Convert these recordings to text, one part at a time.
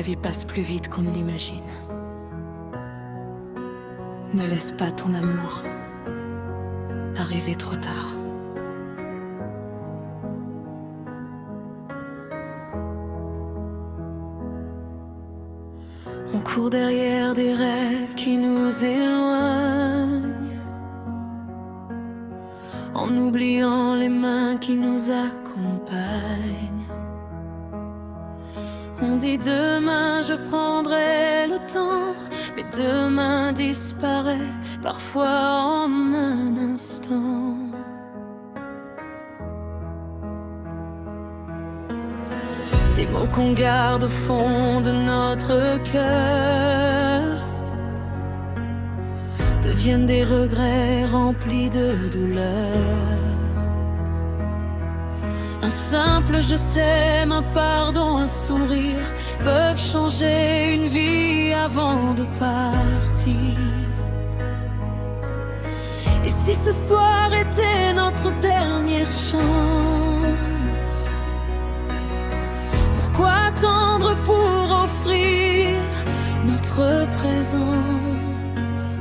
vie passe plus vite qu'on ne l'imagine. Ne laisse pas ton amour arriver trop tard. On court derrière des rêves qui nous éloignent, en oubliant les mains qui nous accompagnent. On dit demain je prendrai le temps, mais demain disparaît parfois en un instant. Des mots qu'on garde au fond de notre cœur deviennent des regrets remplis de douleur. Un simple je t'aime, un pardon, un sourire peuvent changer une vie avant de partir. Et si ce soir était notre dernière chance, pourquoi attendre pour offrir notre présence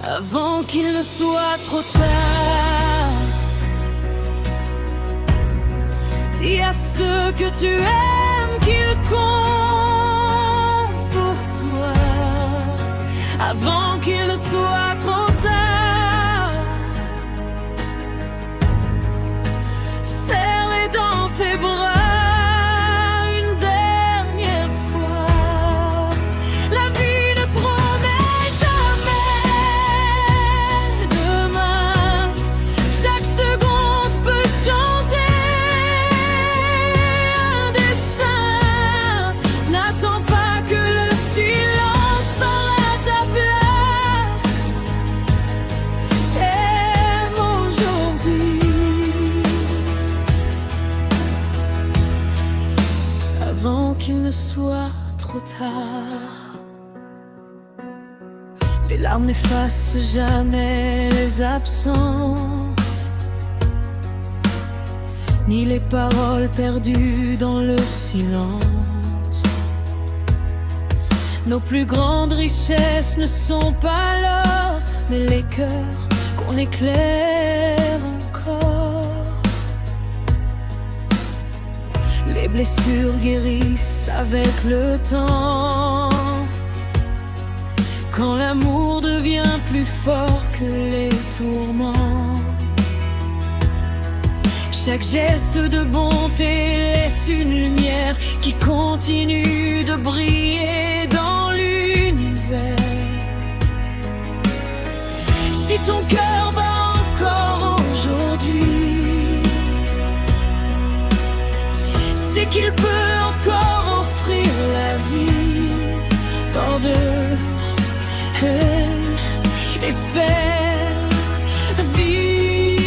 avant qu'il ne soit trop tard? Dis à ceux que tu aimes qu'ils comptent pour toi avant qu'il ne soit trop tard. Serre-les dans tes bras une dernière fois. La vie ne promet jamais demain. Chaque seconde peut changer. Avant qu'il ne soit trop tard. Les larmes n'effacent jamais les absences, ni les paroles perdues dans le silence. Nos plus grandes richesses ne sont pas l'or, mais les cœurs qu'on éclaire encore. Les blessures guérissent avec le temps, quand l'amour devient plus fort que les tourments. Chaque geste de bonté laisse une lumière qui continue de briller dans l'univers. Si ton cœur bat encore aujourd'hui, c'est qu'il peut encore offrir la vie. Tant de espère vivre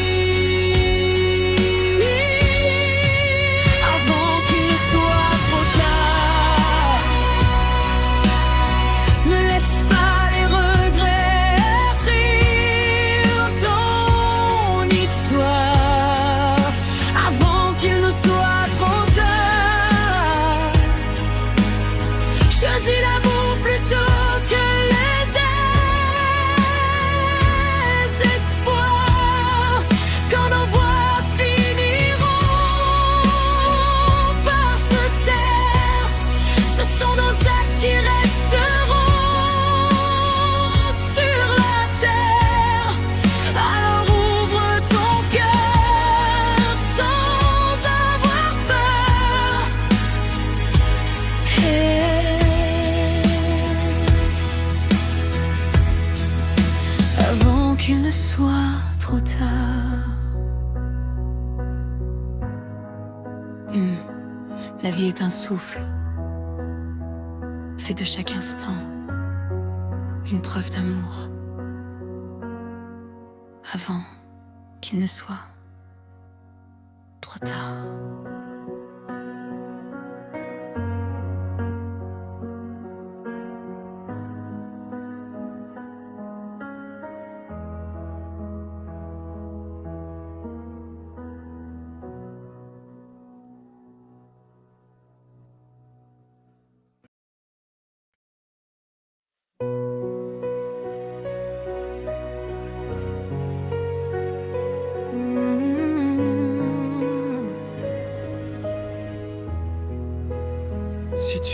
avant qu'il ne soit trop tard. Ne laisse pas les regrets écrire ton histoire avant qu'il ne soit trop tard. Choisis l'amour plutôt que les désespoirs. Quand nos voix finiront par se taire, ce sont nos actes qui resteront sur la terre. Alors ouvre ton cœur sans avoir peur. Avant qu'il ne soit trop tard. La vie est un souffle, fait de chaque instant une preuve d'amour, avant qu'il ne soit trop tard.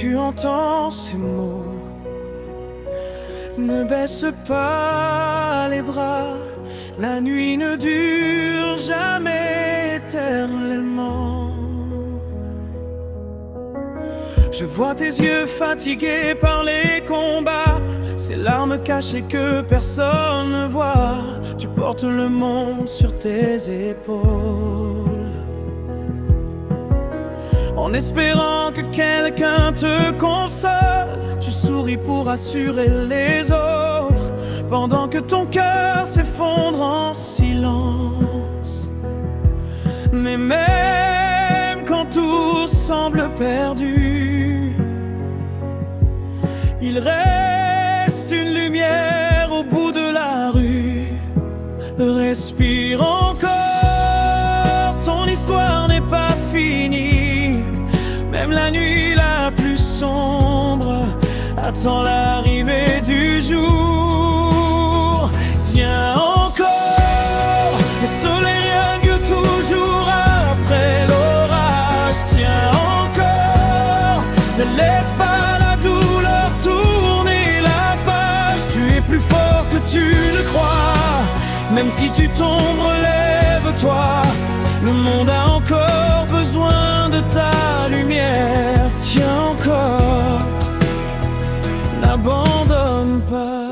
tu entends ces mots. Ne baisse pas les bras, la nuit ne dure jamais éternellement. Je vois tes yeux fatigués par les combats, ces larmes cachées que personne ne voit. Tu portes le monde sur tes épaules, en espérant que quelqu'un te console. Tu souris pour rassurer les autres, pendant que ton cœur s'effondre en silence. Mais même quand tout semble perdu, il reste une lumière au bout de la rue. Respire encore, ton histoire n'est pas finie. Même la nuit la plus sombre attend l'arrivée du jour. Tiens encore, le soleil règne toujours après l'orage. Tiens encore, ne laisse pas la douleur tourner la page. Tu es plus fort que tu ne crois, même si tu tombes, relève-toi. Le monde a encore besoin de ta lumière. Tiens encore, n'abandonne pas.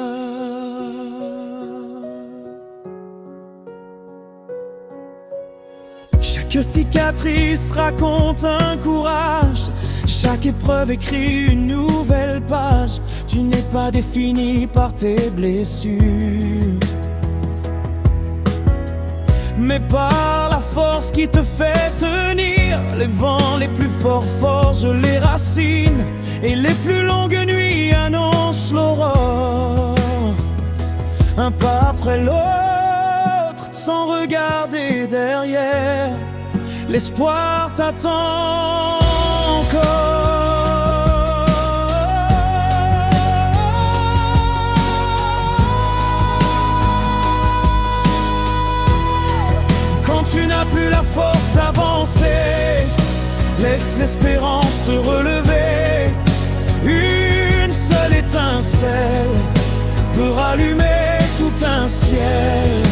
Chaque cicatrice raconte un courage, chaque épreuve écrit une nouvelle page. Tu n'es pas défini par tes blessures, mais par la force qui te fait tenir. Les vents les plus forts forgent les racines, et les plus longues nuits annoncent l'aurore. Un pas après l'autre, sans regarder derrière, l'espoir t'attend encore. Tu n'as plus la force d'avancer, laisse l'espérance te relever. Une seule étincelle peut rallumer tout un ciel.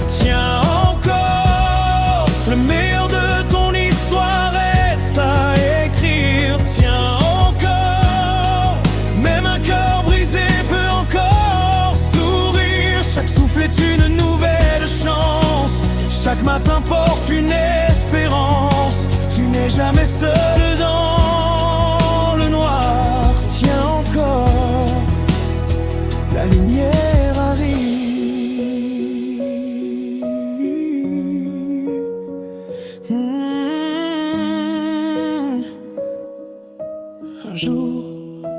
Tiens encore, le meilleur de ton histoire reste à écrire. Tiens encore, même un cœur brisé peut encore sourire. Chaque souffle est une nouvelle chance, chaque matin porte une espérance. Tu n'es jamais seul dans le noir. Tiens encore, la lumière arrive. Un jour,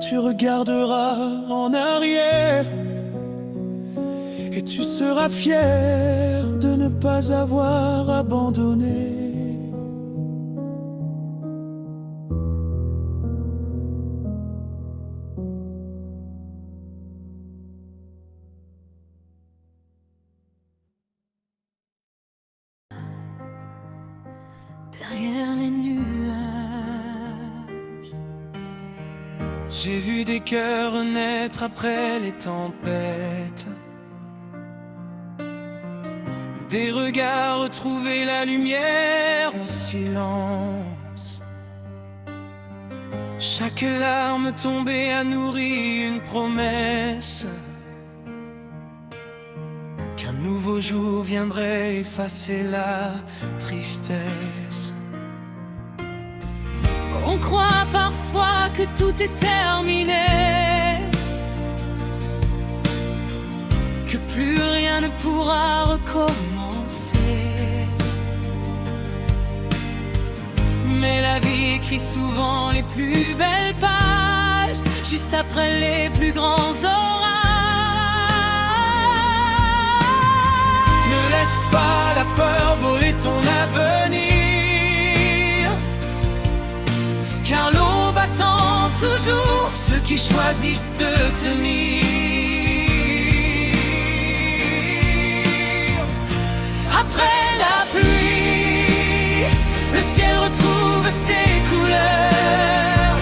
tu regarderas en arrière et tu seras fier de ne pas avoir abandonné. Derrière les nuages, j'ai vu des cœurs naître après les tempêtes, des regards retrouver la lumière en silence. Chaque larme tombée a nourri une promesse, qu'un nouveau jour viendrait effacer la tristesse. on croit parfois que tout est terminé, que plus rien ne pourra recommencer. Mais la vie écrit souvent les plus belles pages, juste après les plus grands orages. Ne laisse pas la peur voler ton avenir, car l'aube attend toujours ceux qui choisissent de tenir. Après la pluie, le ciel retrouve ses couleurs.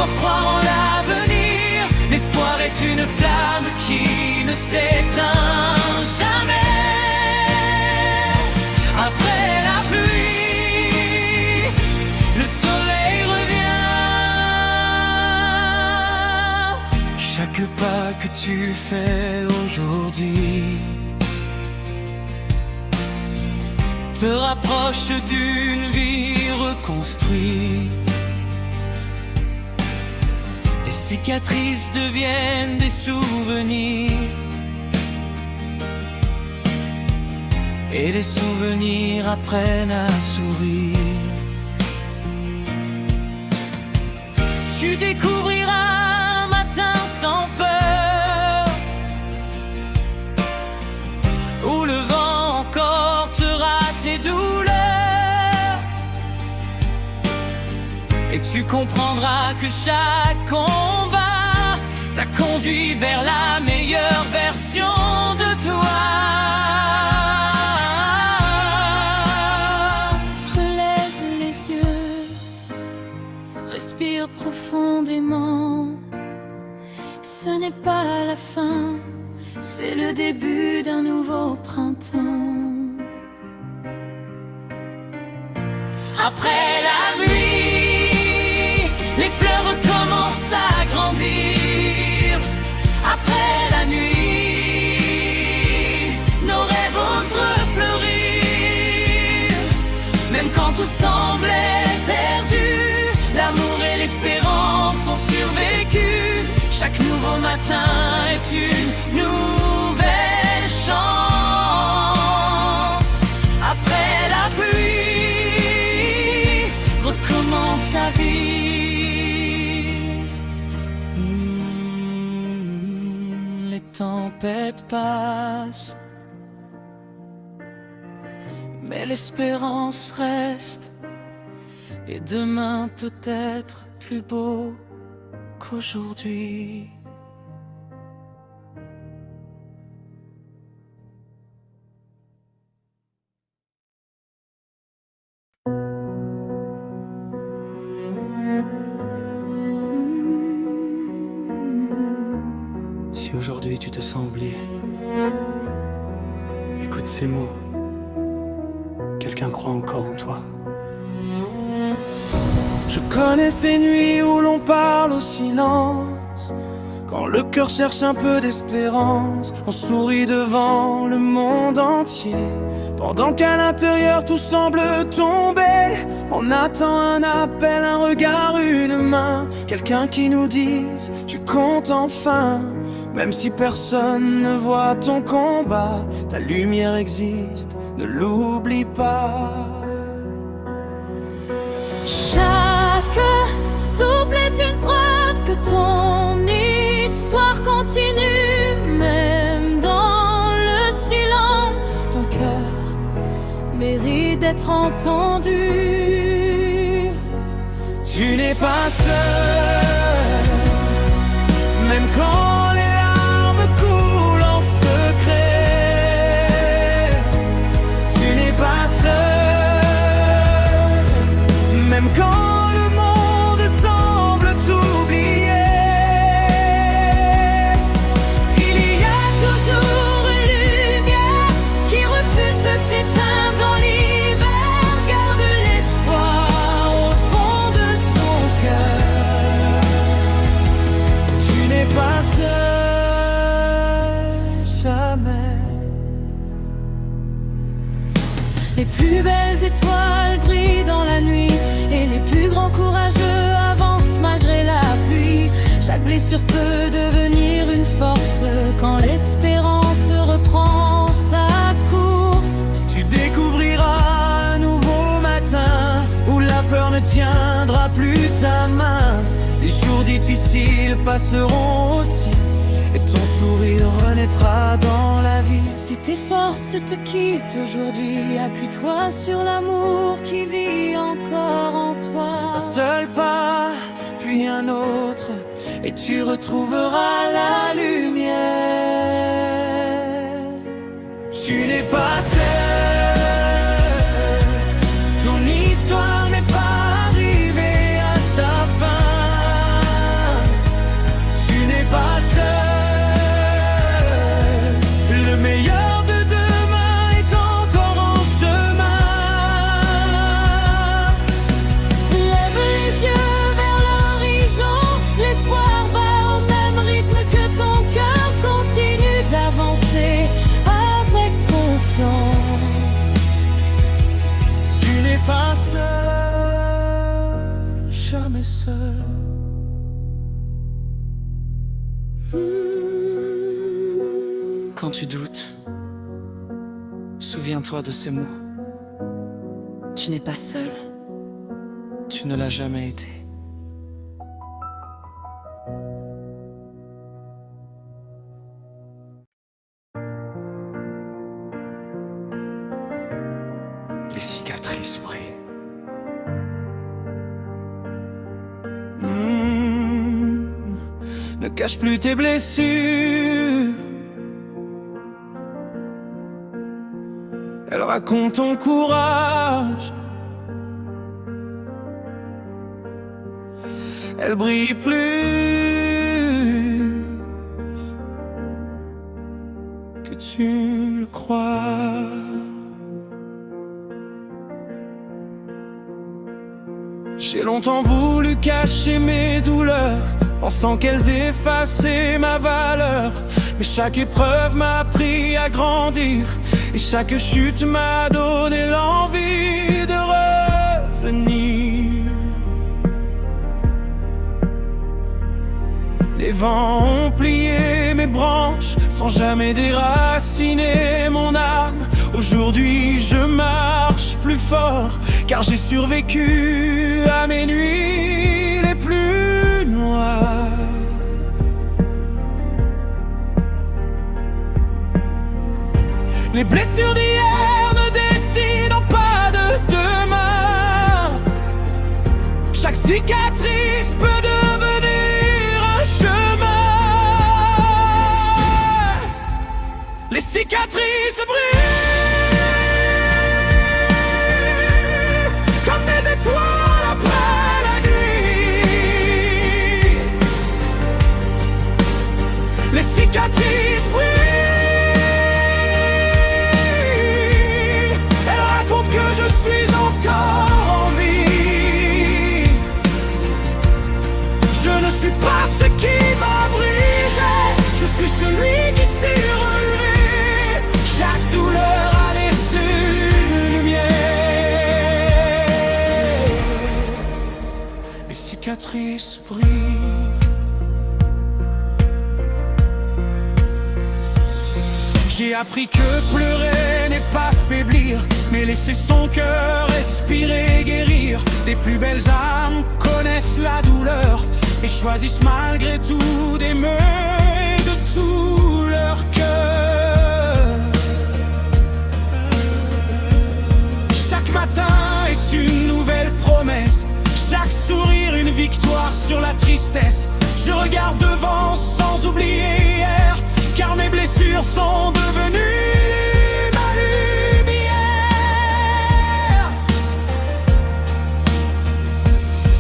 encore croire en l'avenir. L'espoir est une flamme qui ne s'éteint jamais. Après la pluie, le soleil revient. Chaque pas que tu fais aujourd'hui te rapproche d'une vie reconstruite. Les cicatrices deviennent des souvenirs, et les souvenirs apprennent à sourire. Tu découvriras un matin sans peur, où le vent encore tes douleurs, et tu comprendras que chaque combat t'a conduit vers la meilleure version de toi. Relève les yeux, respire profondément. Ce n'est pas la fin, c'est le début d'un nouveau printemps. Après la pluie, les fleurs recommencent à grandir. Après la nuit, nos rêves osent refleurir. Même quand tout semblait perdu, l'amour et l'espérance ont survécu. Chaque nouveau matin est une nouvelle chance. Après la pluie, recommence sa vie. Les tempêtes passent, mais l'espérance reste. Et demain peut être plus beau qu'aujourd'hui. Si aujourd'hui tu te sens oublié, écoute ces mots. Quelqu'un croit encore en toi. Je connais ces nuits où l'on parle au silence, quand le cœur cherche un peu d'espérance. On sourit devant le monde entier, pendant qu'à l'intérieur tout semble tomber. On attend un appel, un regard, une main, quelqu'un qui nous dise tu comptes enfin. Même si personne ne voit ton combat, ta lumière existe, ne l'oublie pas. Chaque souffle est une preuve que ton histoire continue. Même dans le silence, ton cœur mérite d'être entendu. Tu n'es pas seul, même quand les larmes coulent en secret. Tu n'es pas seul, même quand le monde semble t'oublier. Il y a toujours une lumière qui refuse de s'éteindre dans l'hiver. Garde l'espoir au fond de ton cœur. Tu n'es pas seul, jamais. Les plus belles étoiles brillent dans la nuit, et les plus grands courageux avancent malgré la pluie. Chaque blessure peut devenir une force quand l'espérance reprend sa course. Tu découvriras un nouveau matin où la peur ne tiendra plus ta main. Les jours difficiles passeront aussi, et ton sourire renaîtra dans la vie. Si tes forces te quittent aujourd'hui, appuie-toi sur l'amour qui vit encore en toi. Un seul pas, puis un autre, et tu retrouveras la lumière. Tu n'es pas seul, ton histoire n'est pas arrivée à sa fin. seul. Quand tu doutes, souviens-toi de ces mots. Tu n'es pas seul. Tu ne l'as jamais été. Les cicatrices brillent. Ne cache plus tes blessures. Elle raconte ton courage. Elle brille plus que tu le crois. J'ai longtemps voulu cacher mes douleurs, pensant qu'elles effaçaient ma valeur. Mais chaque épreuve m'a appris à grandir, et chaque chute m'a donné l'envie de revenir. Les vents ont plié mes branches, sans jamais déraciner mon âme. Aujourd'hui je marche plus fort, car j'ai survécu à mes nuits les plus noires. Les blessures d'hier ne décident pas de demain. Chaque cicatrice peut devenir un chemin. Les cicatrices brillent comme des étoiles après la nuit. Les cicatrices brillent. Je suis encore en vie. Je ne suis pas ce qui m'a brisé, je suis celui qui s'est relevé. Chaque douleur a laissé une lumière. Les cicatrices brillent. J'ai appris que pleurer n'est pas faiblir, mais laisser son cœur respirer, guérir. Les plus belles âmes connaissent la douleur et choisissent malgré tout d'aimer de tout leur cœur. Chaque matin est une nouvelle promesse, chaque sourire une victoire sur la tristesse. Je regarde devant sans oublier hier, car mes blessures sont devenues ma lumière.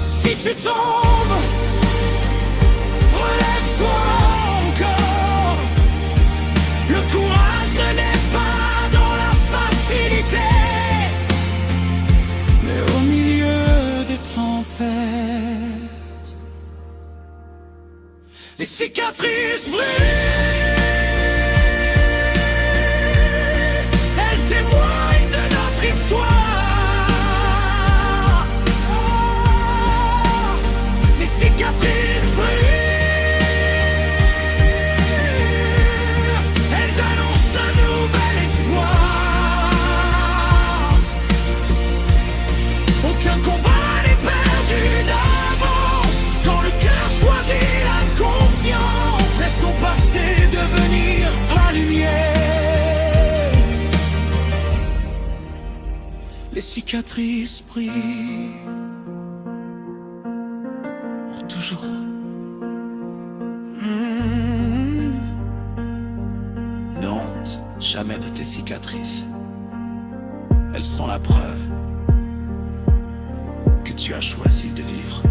Si tu tombes, relève-toi encore. Le courage ne naît pas dans la facilité, mais au milieu des tempêtes. Les cicatrices brillent. Les cicatrices brillent, elles annoncent un nouvel espoir. Aucun combat n'est perdu d'avance, quand le cœur choisit la confiance. Laisse ton passé devenir la lumière. Les cicatrices brillent pour toujours. Ne honte jamais de tes cicatrices. Elles sont la preuve que tu as choisi de vivre.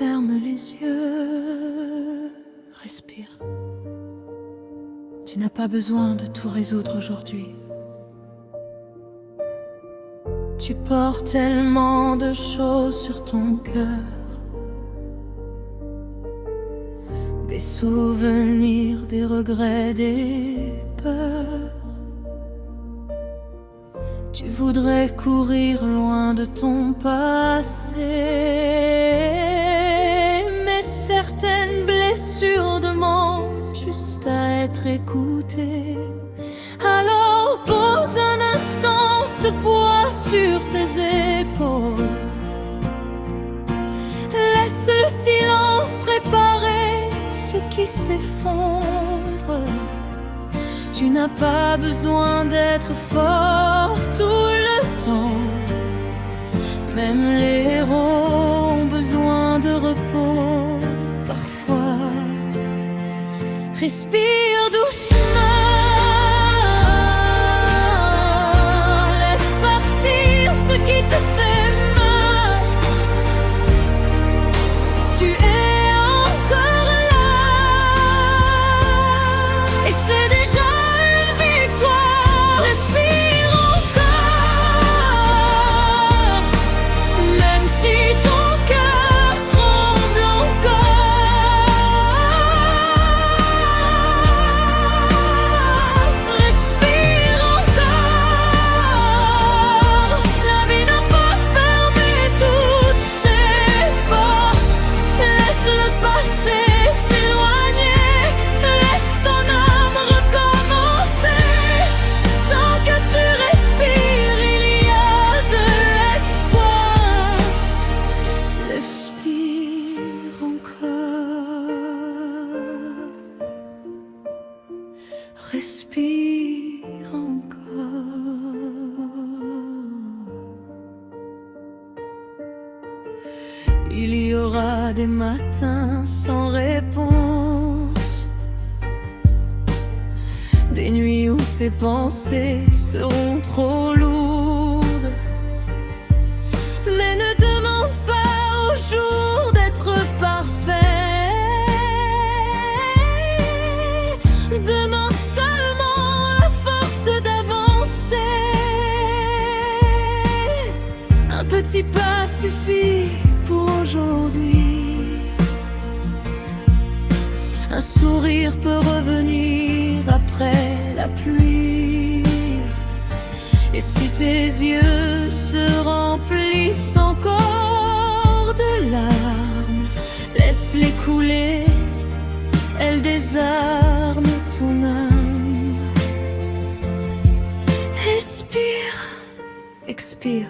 Ferme les yeux, respire. Tu n'as pas besoin de tout résoudre aujourd'hui. Tu portes tellement de choses sur ton cœur, des souvenirs, des regrets, des peurs. Tu voudrais courir loin de ton passé, mais certaines blessures demandent juste à être écoutées. Alors pose un instant ce poids sur tes épaules. Laisse le silence réparer ce qui s'effondre. Tu n'as pas besoin d'être fort tout le temps. Même les héros ont besoin de repos parfois. Respire doucement. Laisse partir ce qui te fait mal. Tu es encore là. Et c'est déjà une victoire. Respire encore. Même si ton cœur tremble encore. Respire encore. La vie n'a pas fermé toutes ses portes. Laisse le passé s'éloigner. Laisse ton âme recommencer. Tant que tu respires, il y a de l'espoir. Respire encore. Respire encore. Il y aura des matins sans réponse, des nuits où tes pensées seront trop lourdes. Mais ne demande pas au jour d'être parfait. Demande seulement la force d'avancer. Un petit pas suffit pour aujourd'hui. Un sourire peut revenir après la pluie. Et si tes yeux se remplissent encore de larmes, laisse-les couler, elles désarment ton âme. Expire, expire,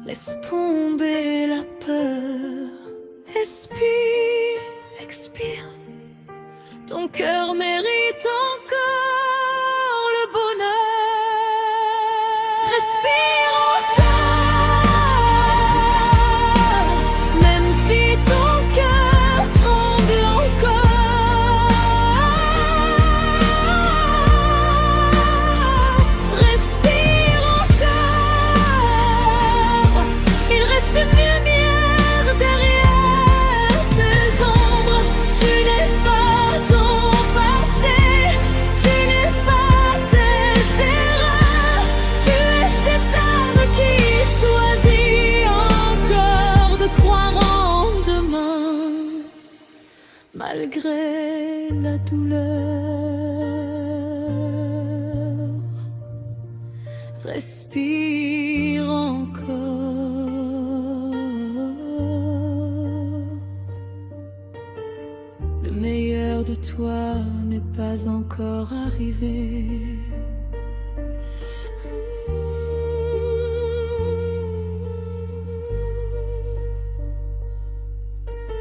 laisse tomber la peur. Expire, expire, ton cœur mérite encore le bonheur. Respire encore, même si ton cœur tremble encore. Respire encore, il reste une lumière derrière tes ombres. Tu n'es pas ton passé, tu n'es pas tes erreurs. Tu es cette âme qui choisit encore de croire en demain, malgré la douleur. Respire encore. Le meilleur de toi n'est pas encore arrivé.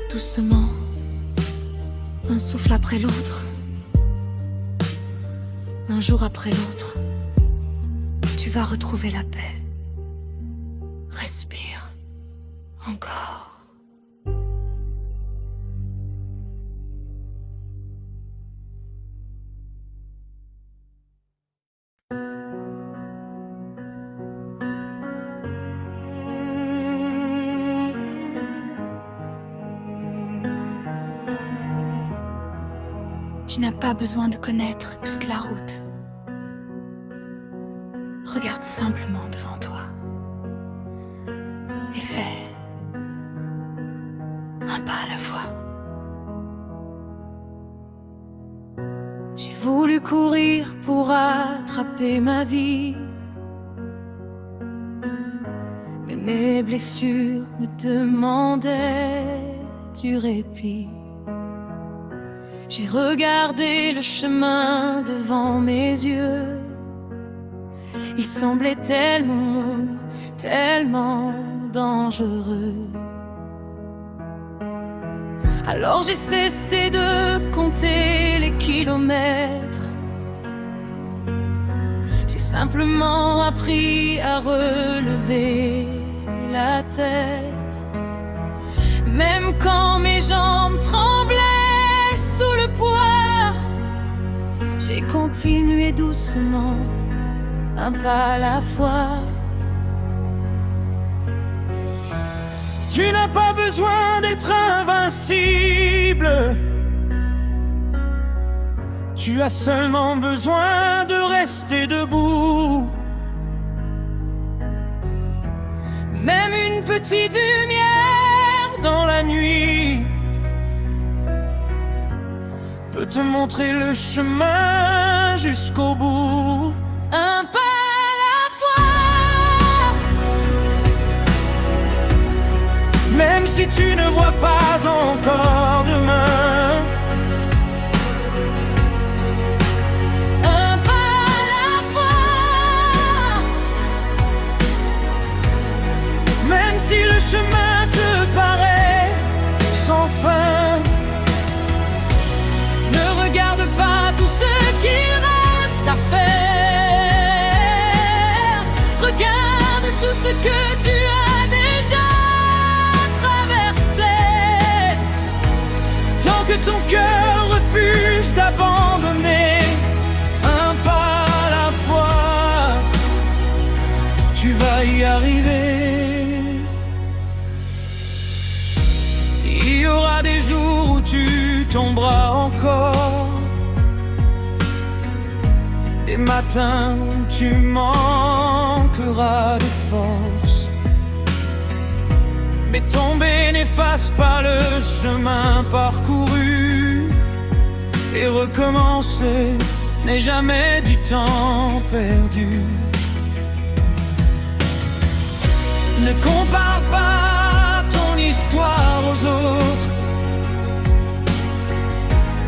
Doucement, un souffle après l'autre, un jour après l'autre, tu vas retrouver la paix. Respire encore. Tu n'as pas besoin de connaître toute la route. Regarde simplement devant toi et fais un pas à la fois. J'ai voulu courir pour attraper ma vie, mais mes blessures me demandaient du répit. J'ai regardé le chemin devant mes yeux. Il semblait tellement dangereux. Alors j'ai cessé de compter les kilomètres. J'ai simplement appris à relever la tête. Même quand mes jambes tremblaient sous le poids, j'ai continué doucement, un pas à la fois. Tu n'as pas besoin d'être invincible. Tu as seulement besoin de rester debout. Même une petite lumière Dans la nuit peut te montrer le chemin jusqu'au bout. un pas à la fois. Même si tu ne vois pas encore demain, Un pas à la fois. même si le chemin te paraît sans fin, Ne regarde pas tout ce qu'il reste à faire. Regarde tout ce que tu as déjà traversé. tant que ton cœur refuse d'abandonner, un pas à la fois, tu vas y arriver. Il y aura des jours où tu tomberas encore, des matins où tu manqueras de force. Mais tomber n'efface pas le chemin parcouru, et recommencer n'est jamais du temps perdu. Ne compare pas ton histoire aux autres.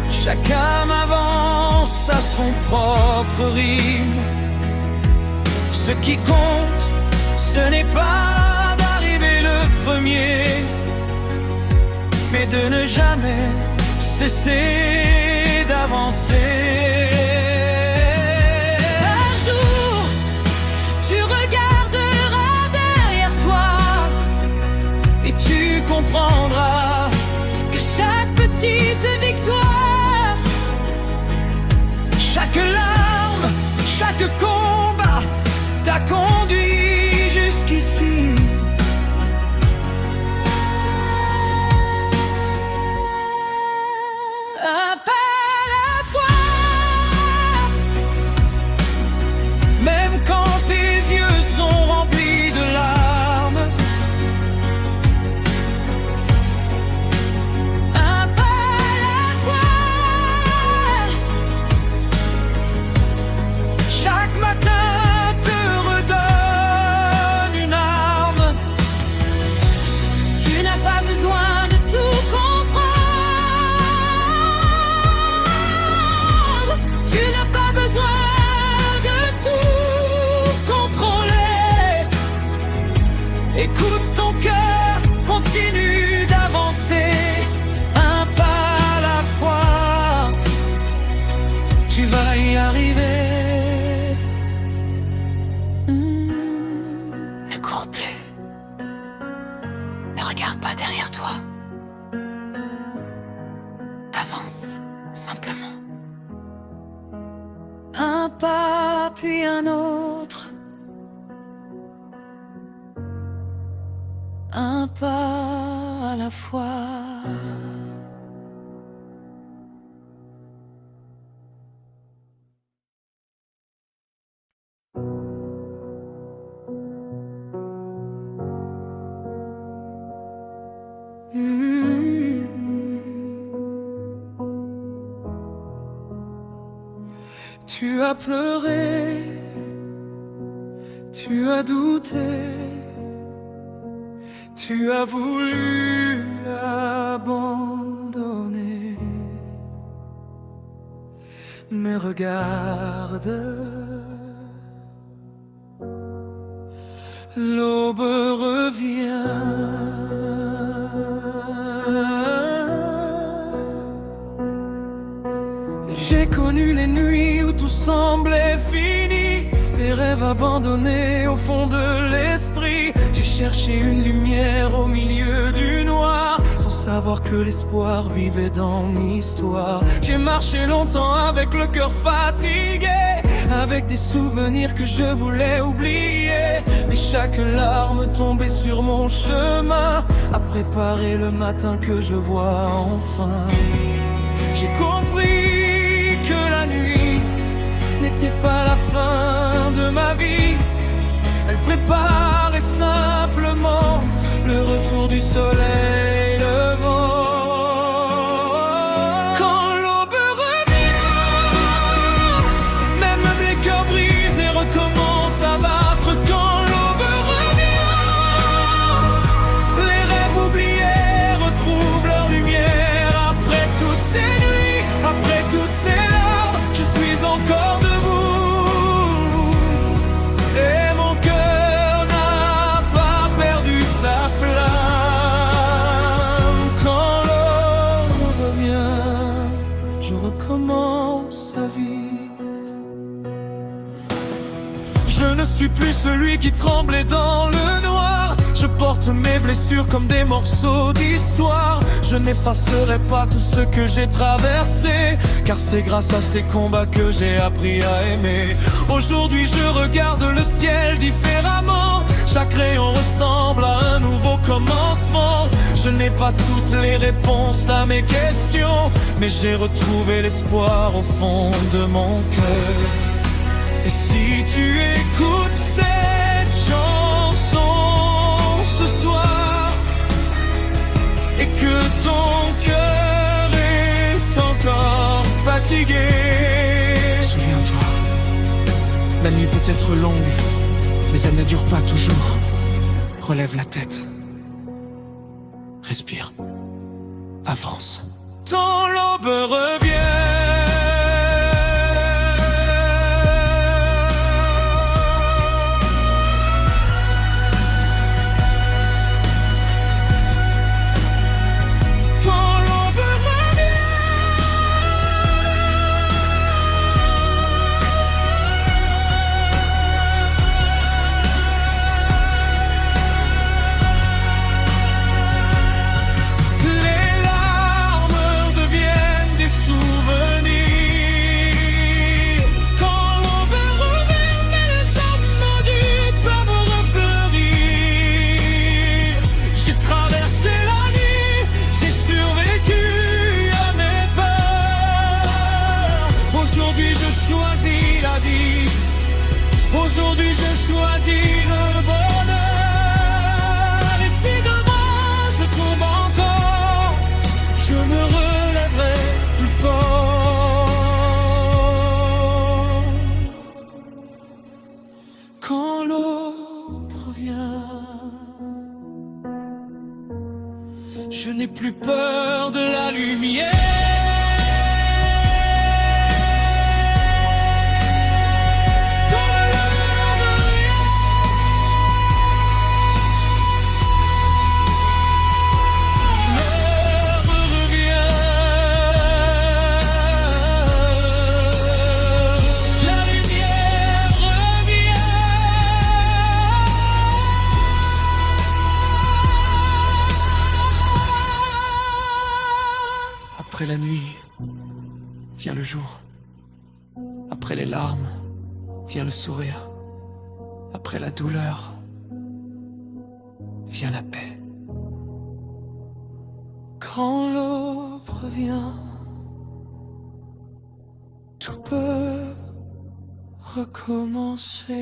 Chaque âme avance à son propre rythme. Ce qui compte, ce n'est pas d'arriver le premier, mais de ne jamais cesser d'avancer. Un jour, tu regarderas derrière toi Et tu comprendras que chaque petite victoire, chaque larme, chaque combat t'a conduit jusqu'ici. un pas à la fois. Même quand tes yeux sont remplis de larmes, Un pas à la fois. chaque matin te redonne une arme. Tu n'as pas besoin de tout comprendre. Tu n'as pas besoin de tout contrôler. Écoute ton cœur, continue d'avancer, un pas à la fois, tu vas y arriver. Ne cours plus. Ne regarde pas derrière toi. Avance simplement. Un pas puis un autre. Un pas à la fois. Mm. Tu as pleuré, tu as douté, tu as voulu abandonner. Mais regarde, l'aube revient. J'ai connu les nuits où tout semblait fini, les rêves abandonnés au fond de l'esprit. J'ai cherché une lumière au milieu du noir, sans savoir que l'espoir vivait dans l'histoire. J'ai marché longtemps avec le cœur fatigué, avec des souvenirs que je voulais oublier. Mais chaque larme tombée sur mon chemin a préparé le matin que je vois enfin. J'ai compris que la nuit n'était pas la fin de ma vie. Elle préparait simplement le retour du soleil levant. Quand l'aube revient, même les cœurs brisés recommencent à battre. Quand l'aube revient, les rêves oubliés retrouvent leur lumière. Après toutes ces nuits, après toutes ces larmes, je suis encore debout. Et mon cœur n'a pas perdu sa flamme. Quand l'aube revient, je recommence à vivre. Je ne suis plus celui qui tremblait dans le noir. Je porte mes blessures comme des morceaux d'histoire. Je n'effacerai pas tout ce que j'ai traversé, car c'est grâce à ces combats que j'ai appris à aimer. Aujourd'hui je regarde le ciel différemment. Chaque rayon ressemble à un nouveau commencement. Je n'ai pas toutes les réponses à mes questions, mais j'ai retrouvé l'espoir au fond de mon cœur. Et si tu écoutes cette chanson ce soir, et que ton cœur est encore fatigué, souviens-toi, la nuit peut être longue, mais elle ne dure pas toujours. Relève la tête, respire, avance. Quand l'aube revient, aujourd'hui je choisis le bonheur. Et si demain je tombe encore, je me relèverai plus fort. Quand l'aube revient, je n'ai plus peur de la lumière. Après la nuit, vient le jour. Après les larmes, vient le sourire. Après la douleur, vient la paix. Quand l'aube revient, tout peut recommencer.